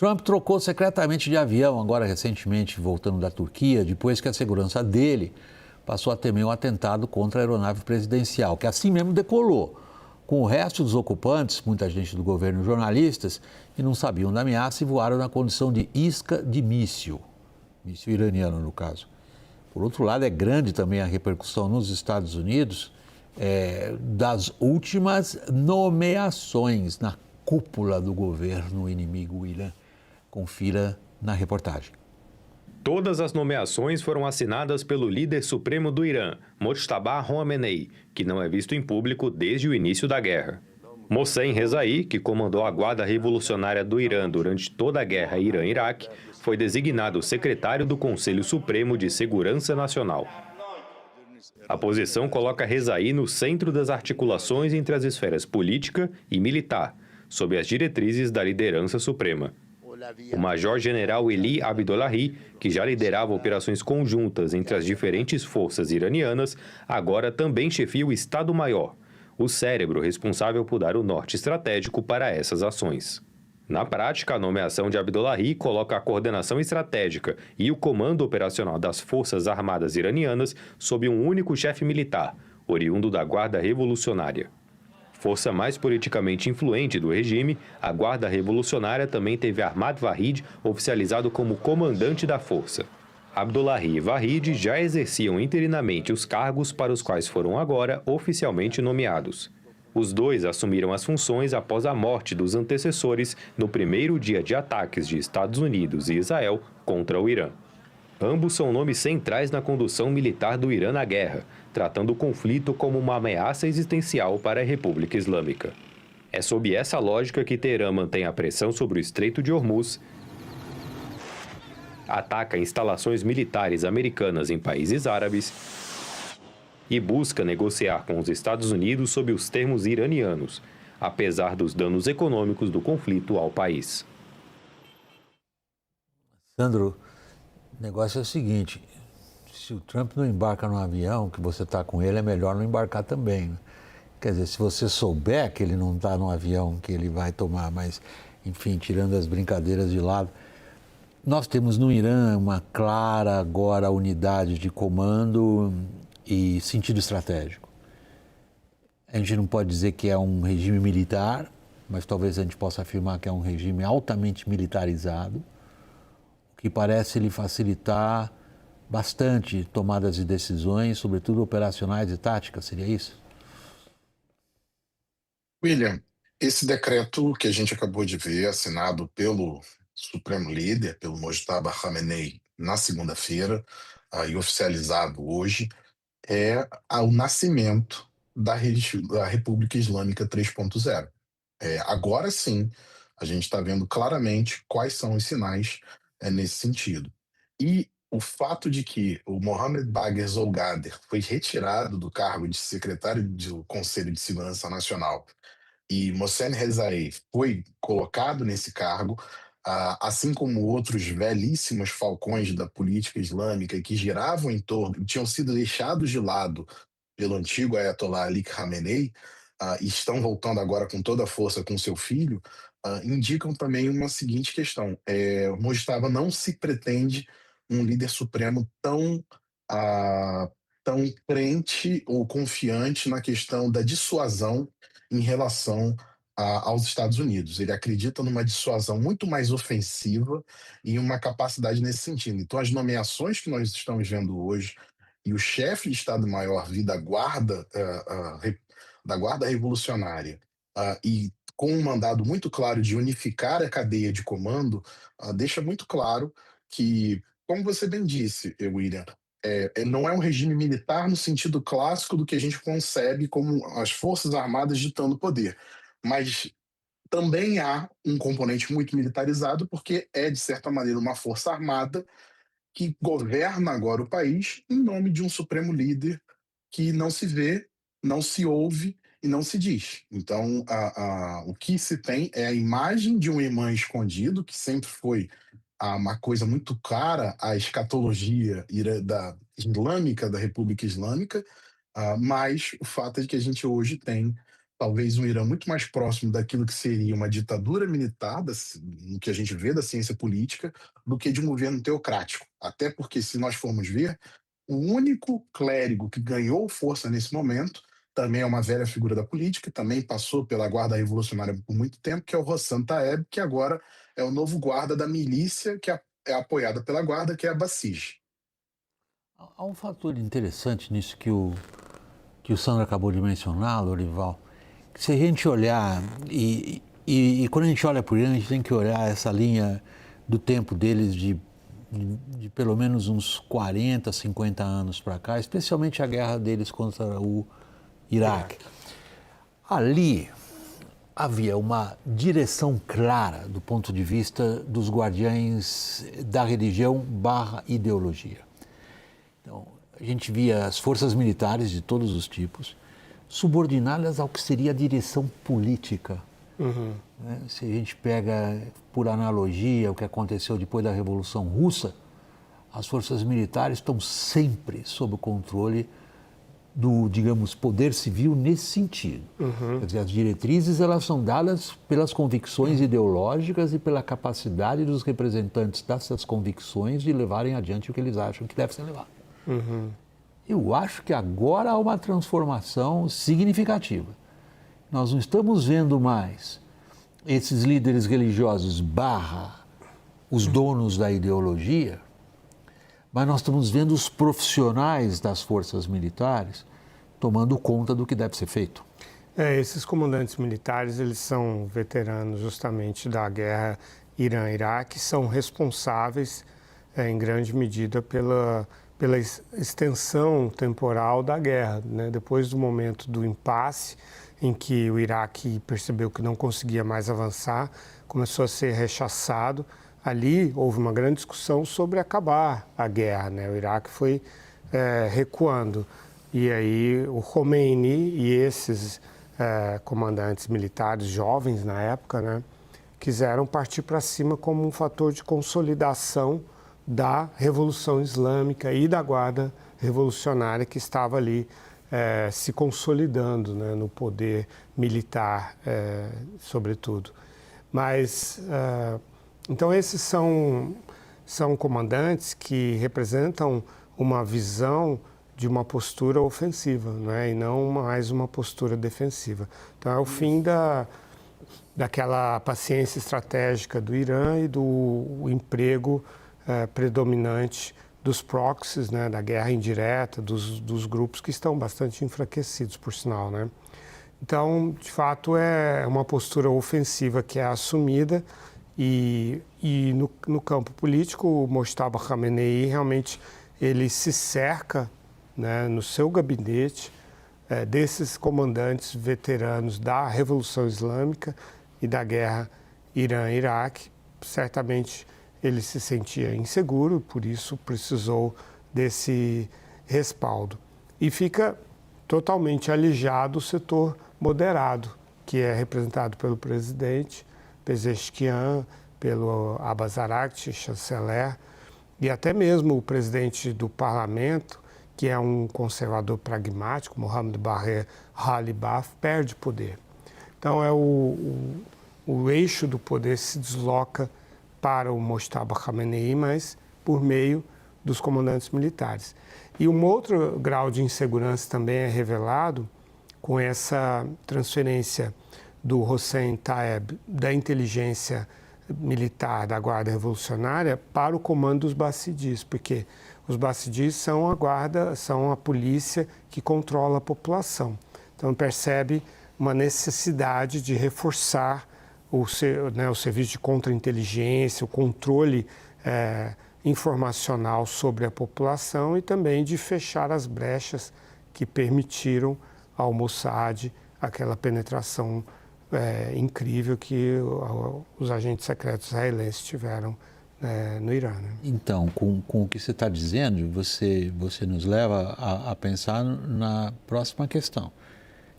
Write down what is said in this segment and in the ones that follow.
Trump trocou secretamente de avião, agora recentemente voltando da Turquia, depois que a segurança dele passou a temer um atentado contra a aeronave presidencial, que assim mesmo decolou. Com o resto dos ocupantes, muita gente do governo e jornalistas, que não sabiam da ameaça e voaram na condição de isca de míssil iraniano no caso. Por outro lado, é grande também a repercussão nos Estados Unidos das últimas nomeações na cúpula do governo inimigo Irã. Confira na reportagem. Todas as nomeações foram assinadas pelo líder supremo do Irã, Mojtaba Khamenei, que não é visto em público desde o início da guerra. Mohsen Rezaei, que comandou a Guarda Revolucionária do Irã durante toda a guerra Irã-Iraque, foi designado secretário do Conselho Supremo de Segurança Nacional. A posição coloca Rezaei no centro das articulações entre as esferas política e militar, sob as diretrizes da liderança suprema. O major-general Eli Abdollahi, que já liderava operações conjuntas entre as diferentes forças iranianas, agora também chefia o Estado-Maior, o cérebro responsável por dar o norte estratégico para essas ações. Na prática, a nomeação de Abdollahi coloca a coordenação estratégica e o comando operacional das Forças Armadas iranianas sob um único chefe militar, oriundo da Guarda Revolucionária. Força mais politicamente influente do regime, a Guarda Revolucionária também teve Ahmad Vahid oficializado como comandante da força. Abdollahi e Vahid já exerciam interinamente os cargos para os quais foram agora oficialmente nomeados. Os dois assumiram as funções após a morte dos antecessores no primeiro dia de ataques de Estados Unidos e Israel contra o Irã. Ambos são nomes centrais na condução militar do Irã na guerra, tratando o conflito como uma ameaça existencial para a República Islâmica. É sob essa lógica que Teherã mantém a pressão sobre o Estreito de Hormuz, ataca instalações militares americanas em países árabes e busca negociar com os Estados Unidos sob os termos iranianos, apesar dos danos econômicos do conflito ao país. Sandro, o negócio é o seguinte, se o Trump não embarca no avião, que você está com ele, é melhor não embarcar também, né? Quer dizer, se você souber que ele não está no avião, que ele vai tomar, mas, enfim, tirando as brincadeiras de lado, nós temos no Irã uma clara agora unidade de comando e sentido estratégico. A gente não pode dizer que é um regime militar, mas talvez a gente possa afirmar que é um regime altamente militarizado, o que parece lhe facilitar bastante tomadas de decisões, sobretudo operacionais e táticas, seria isso? William, esse decreto que a gente acabou de ver, assinado pelo Supremo Líder, pelo Mojtaba Khamenei, na segunda-feira, e oficializado hoje, é o nascimento da República Islâmica 3.0. Agora sim, a gente está vendo claramente quais são os sinais nesse sentido. E o fato de que o Mohamed Bagher Zolgader foi retirado do cargo de secretário do Conselho de Segurança Nacional e Mohsen Rezaei foi colocado nesse cargo, assim como outros velhíssimos falcões da política islâmica que giravam em torno, tinham sido deixados de lado pelo antigo Ayatollah Ali Khamenei, e estão voltando agora com toda a força com seu filho, indicam também uma seguinte questão. Mojtaba não se pretende um líder supremo tão crente ou confiante na questão da dissuasão em relação aos Estados Unidos. Ele acredita numa dissuasão muito mais ofensiva e uma capacidade nesse sentido. Então, as nomeações que nós estamos vendo hoje e o chefe de Estado-Maior da Guarda Revolucionária, e com um mandado muito claro de unificar a cadeia de comando, deixa muito claro que, como você bem disse, William, não é um regime militar no sentido clássico do que a gente concebe como as Forças Armadas ditando poder, mas também há um componente muito militarizado, porque é, de certa maneira, uma força armada que governa agora o país em nome de um supremo líder que não se vê, não se ouve e não se diz. Então, o que se tem é a imagem de um imã escondido, que sempre foi uma coisa muito cara à escatologia islâmica, da República Islâmica, mas o fato é que a gente hoje tem talvez um Irã muito mais próximo daquilo que seria uma ditadura militar, no que a gente vê da ciência política, do que de um governo teocrático. Até porque, se nós formos ver, o único clérigo que ganhou força nesse momento também é uma velha figura da política, também passou pela Guarda Revolucionária por muito tempo, que é o Hossam Taeb, que agora é o novo guarda da milícia, que é apoiada pela Guarda, que é a Basij. Há um fator interessante nisso que o Sandro acabou de mencionar, Lorival, que se a gente olhar, e quando a gente olha por ele, a gente tem que olhar essa linha do tempo deles de pelo menos uns 40, 50 anos para cá, especialmente a guerra deles contra o Iraque. Ali havia uma direção clara do ponto de vista dos guardiães da religião / ideologia. Então, a gente via as forças militares de todos os tipos subordinadas ao que seria a direção política. Né? Se a gente pega, por analogia, o que aconteceu depois da Revolução Russa, as forças militares estão sempre sob o controle do, digamos, poder civil nesse sentido. Quer dizer, as diretrizes elas são dadas pelas convicções ideológicas e pela capacidade dos representantes dessas convicções de levarem adiante o que eles acham que deve ser levado. Eu acho que agora há uma transformação significativa. Nós não estamos vendo mais esses líderes religiosos / os donos da ideologia, mas nós estamos vendo os profissionais das forças militares tomando conta do que deve ser feito. Esses comandantes militares, eles são veteranos justamente da guerra Irã-Iraque, são responsáveis em grande medida pela extensão temporal da guerra, né? Depois do momento do impasse, em que o Iraque percebeu que não conseguia mais avançar, começou a ser rechaçado. Ali houve uma grande discussão sobre acabar a guerra, né? O Iraque foi recuando. E aí o Khomeini e esses comandantes militares jovens na época, né, quiseram partir para cima como um fator de consolidação da Revolução Islâmica e da Guarda Revolucionária que estava ali se consolidando, né, no poder militar, sobretudo. Mas, então, esses são comandantes que representam uma visão de uma postura ofensiva, né, e não mais uma postura defensiva. Então, é o fim daquela paciência estratégica do Irã e do emprego predominante dos proxies, né, da guerra indireta, dos grupos que estão bastante enfraquecidos, por sinal, né? Então, de fato, é uma postura ofensiva que é assumida e no campo político, o Mojtaba Khamenei realmente ele se cerca, né, no seu gabinete desses comandantes veteranos da Revolução Islâmica e da guerra Irã-Iraque. Certamente ele se sentia inseguro, por isso precisou desse respaldo. E fica totalmente alijado o setor moderado, que é representado pelo presidente Pezeshkian, pelo Abbas Araghchi, chanceler, e até mesmo o presidente do parlamento, que é um conservador pragmático, Mohamed Bagher Ghalibaf, perde poder. Então, o eixo do poder se desloca para o Mojtaba Khamenei, mas por meio dos comandantes militares. E um outro grau de insegurança também é revelado com essa transferência do Hossam Taeb da inteligência militar da Guarda Revolucionária para o comando dos Basijis, porque os Basijis são a guarda, são a polícia que controla a população. Então percebe uma necessidade de reforçar o serviço de contra-inteligência, o controle informacional sobre a população e também de fechar as brechas que permitiram ao Mossad aquela penetração incrível que os agentes secretos israelenses tiveram no Irã. Né? Então, com o que você está dizendo, você nos leva a pensar na próxima questão,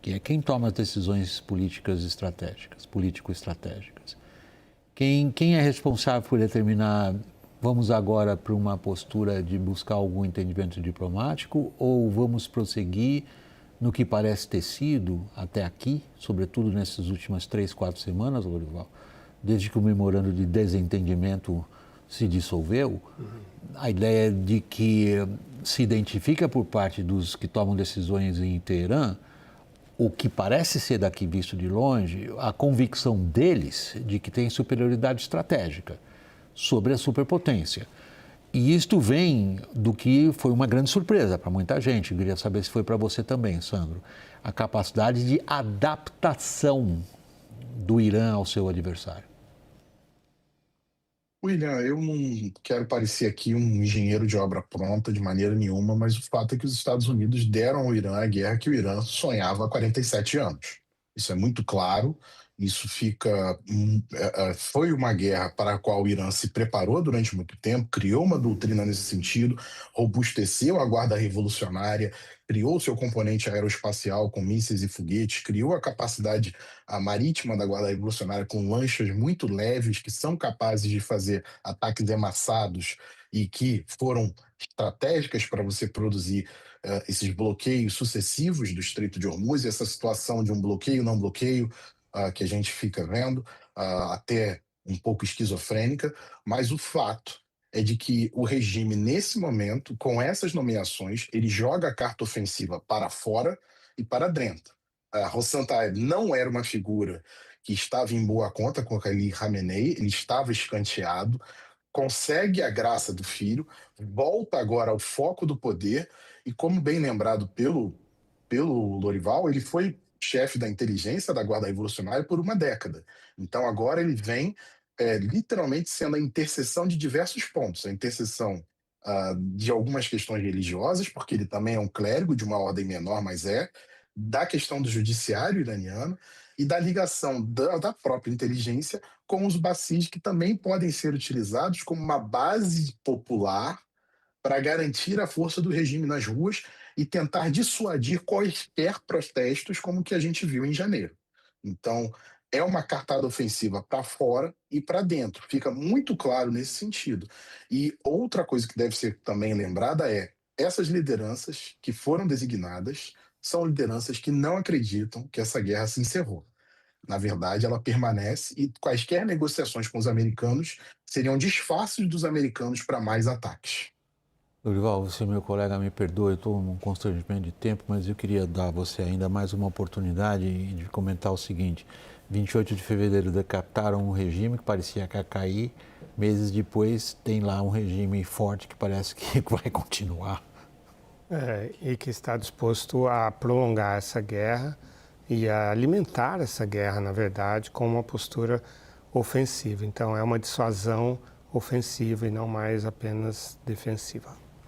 que é quem toma as decisões políticas estratégicas, político-estratégicas. Quem é responsável por determinar, vamos agora para uma postura de buscar algum entendimento diplomático ou vamos prosseguir no que parece ter sido até aqui, sobretudo nessas últimas 3, 4 semanas, Lorival, desde que o memorando de desentendimento se dissolveu, a ideia de que se identifica por parte dos que tomam decisões em Teherã, o que parece ser daqui visto de longe, a convicção deles de que tem superioridade estratégica sobre a superpotência. E isto vem do que foi uma grande surpresa para muita gente. Eu queria saber se foi para você também, Sandro. A capacidade de adaptação do Irã ao seu adversário. William, eu não quero parecer aqui um engenheiro de obra pronta de maneira nenhuma, mas o fato é que os Estados Unidos deram ao Irã a guerra que o Irã sonhava há 47 anos. Isso é muito claro. Isso foi uma guerra para a qual o Irã se preparou durante muito tempo, criou uma doutrina nesse sentido, robusteceu a guarda revolucionária, criou seu componente aeroespacial com mísseis e foguetes, criou a capacidade marítima da guarda revolucionária com lanchas muito leves que são capazes de fazer ataques amassados e que foram estratégicas para você produzir esses bloqueios sucessivos do Estreito de Hormuz, e essa situação de um bloqueio, não bloqueio, que a gente fica vendo, até um pouco esquizofrênica, mas o fato é de que o regime, nesse momento, com essas nomeações, ele joga a carta ofensiva para fora e para dentro. Hossam Taeb não era uma figura que estava em boa conta com Ali Khamenei, ele estava escanteado, consegue a graça do filho, volta agora ao foco do poder, e como bem lembrado pelo Lorival, ele foi chefe da inteligência da Guarda Revolucionária por uma década. Então agora ele vem literalmente sendo a interseção de diversos pontos. A interseção de algumas questões religiosas, porque ele também é um clérigo de uma ordem menor, mas da questão do judiciário iraniano e da ligação da própria inteligência com os Basij, que também podem ser utilizados como uma base popular para garantir a força do regime nas ruas e tentar dissuadir quaisquer protestos como o que a gente viu em janeiro. Então, é uma cartada ofensiva para fora e para dentro. Fica muito claro nesse sentido. E outra coisa que deve ser também lembrada é essas lideranças que foram designadas são lideranças que não acreditam que essa guerra se encerrou. Na verdade, ela permanece e quaisquer negociações com os americanos seriam disfarces dos americanos para mais ataques. Lorival, você, meu colega, me perdoe, eu estou num constrangimento de tempo, mas eu queria dar a você ainda mais uma oportunidade de comentar o seguinte. 28 de fevereiro decapitaram um regime que parecia que ia cair, meses depois tem lá um regime forte que parece que vai continuar. E que está disposto a prolongar essa guerra e a alimentar essa guerra, na verdade, com uma postura ofensiva. Então, é uma dissuasão ofensiva e não mais apenas defensiva.